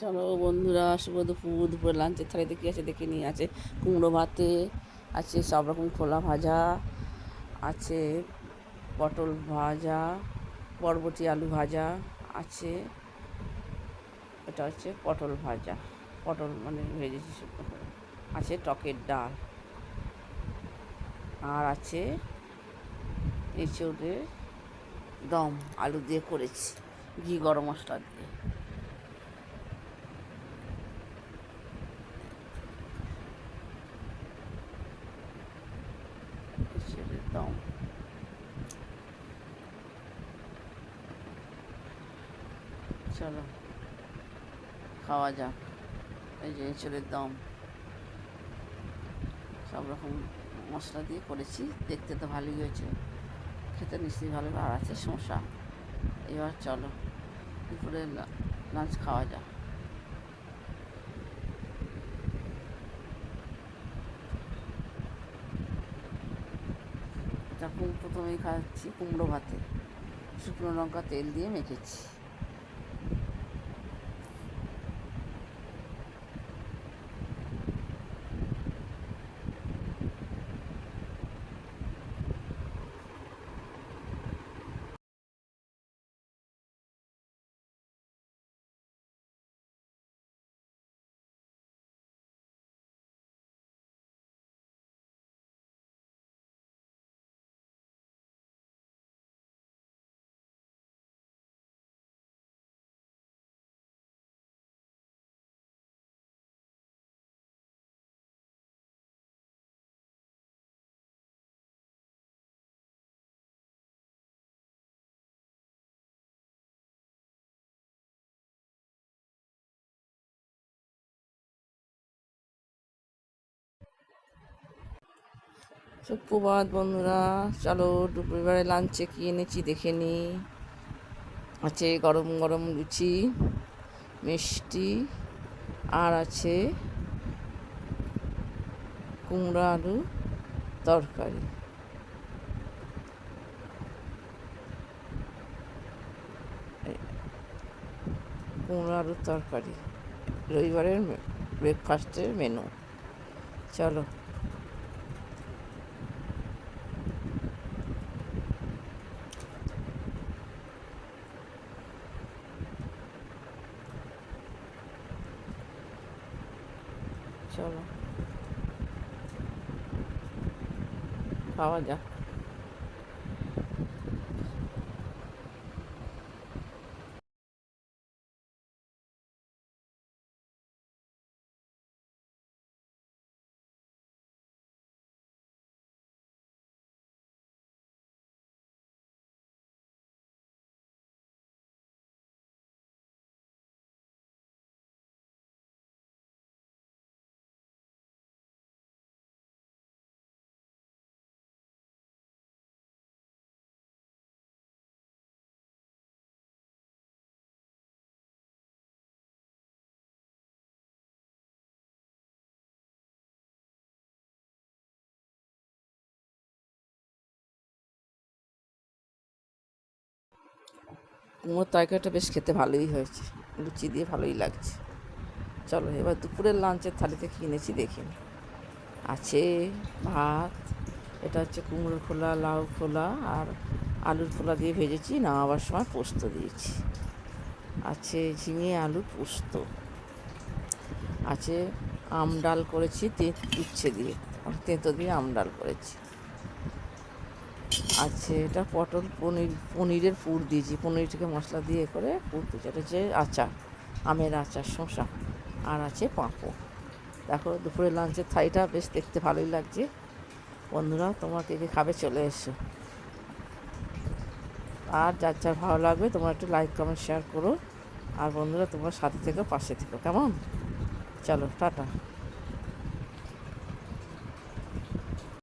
চলো বন্ধুরা, শুভ দুপুর। দুপুরে লাঞ্চের থালিতে কী আছে দেখে নিয়ে। আছে কুমড়ো ভাতে, আছে সব রকম খোলা ভাজা, আছে পটল ভাজা, বরবটি আলু ভাজা আছে। এটা হচ্ছে পটল ভাজা, পটল মানে ভেজেছি শুকনো করে। আছে টকের ডাল, আর আছে এঁচোড়ের দম আলু দিয়ে করেছি, ঘি গরম মশলা দিয়ে। এঁচোড়ের দম, চলো খাওয়া যাক। এই যে এঁচোড়ের দম, সব রকম মশলা দিয়ে করেছি, দেখতে তো ভালোই হয়েছে, খেতে নিশ্চয়ই ভালো। আর আছে শসা। এবার চলো দুপুরে লাঞ্চ খাওয়া যাক। এটা প্রথমেই খাচ্ছি কুমড়ো ভাতে, শুকনো লঙ্কা তেল দিয়ে মেখেছি। সুপ্রভাত বন্ধুরা, চলো দুপুরবেলায় লাঞ্চে কী এনেছি দেখে নিই। আছে গরম গরম লুচি, মিষ্টি, আর আছে কুমড়ো আলু তরকারি। কুমড়ো আলুর তরকারি রবিবারের ব্রেকফাস্টের মেনু। চলো চলো খাওয়া যাক। কুমড়োর তরকারিটা বেশ খেতে ভালোই হয়েছে, লুচি দিয়ে ভালোই লাগছে। চলো এবার দুপুরের লাঞ্চের থালিতে কিনেছি দেখিনি। আছে ভাত, এটা হচ্ছে কুমড়োর খোলা, লাউ খোলা আর আলুর খোলা দিয়ে ভেজেছি, নামাবার সময় পোস্ত দিয়েছি। আছে ঝিঙে আলু পোস্ত, আছে আম ডাল করেছি উচ্ছে দিয়ে, তেঁতো দিয়ে আম ডাল করেছি। আছে এটা পটল পনিরের পুর দিয়েছি, পনিরটাকে মশলা দিয়ে করে পুর দিয়েছি। এটা হচ্ছে আচার, আমের আচার, শসা, আর আছে পাঁপড়। দেখো দুপুরের লাঞ্চের থালিটা বেশ দেখতে ভালোই লাগছে। বন্ধুরা তোমরা কে কে খাবে চলে এসো, আর যার যার ভালো লাগবে তোমরা একটু লাইক কমেন্ট শেয়ার করো। আর বন্ধুরা তোমরা সাথে থেকো, পাশে থেকো, কেমন? চলো টাটা।